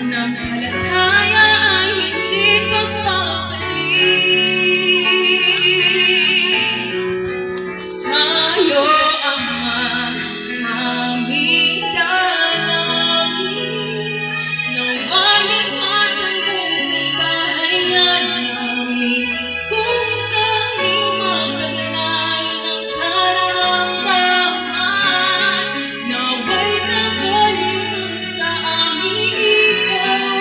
Pananampalataya ay hindi pagpapalik. Sa'yo, Ama, aming dalangin. Nawa'y lahat ng pusong kahayan namin. Kung kami mapagnanay ng karamdaman, nawa'y nakalimutan sa amin ikaw.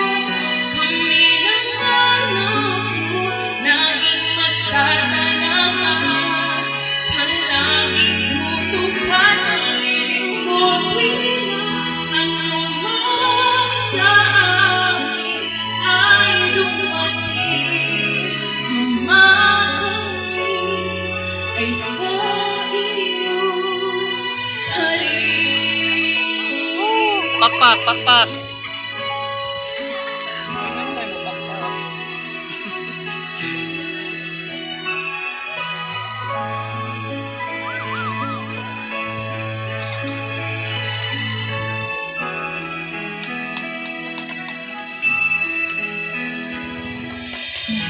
Kami ng anak mo, laging magtatalakad. Palaging tutupad ang lilingkuhin. Ang lumang sa amin ay dumating. Ama, kami ay sa iyo halin. Pakpak, pakpak.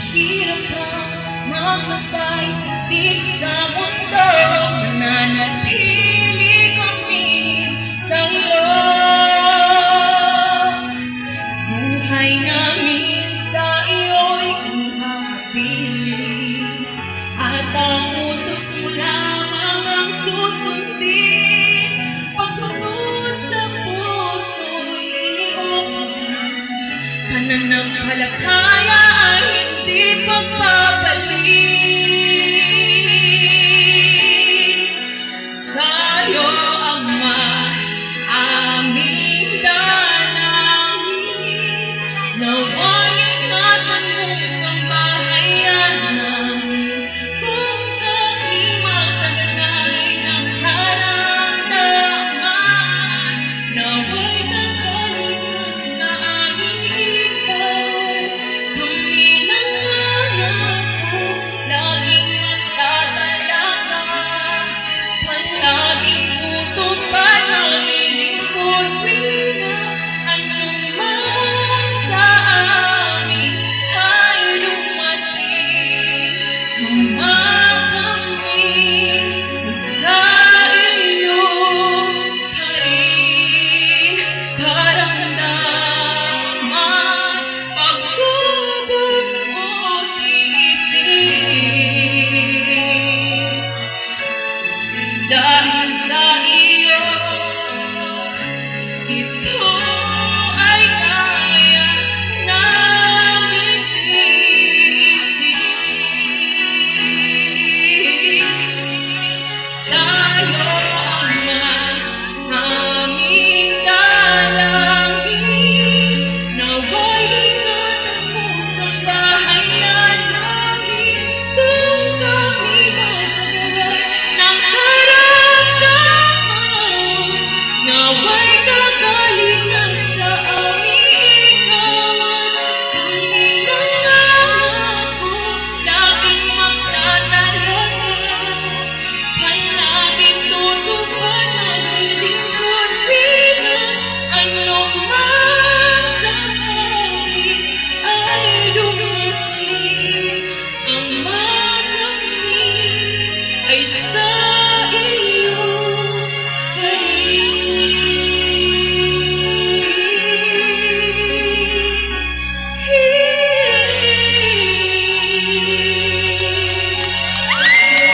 Hirap kang magbabay dito sa mundo. Nananatili kami sa iyo. Buhay namin sa iyo'y ihahabilin. At ang utos mo lamang ang susundin. Pagsunod sa puso'y iniuulan. Pananampalataya ay hindi pagpapalik.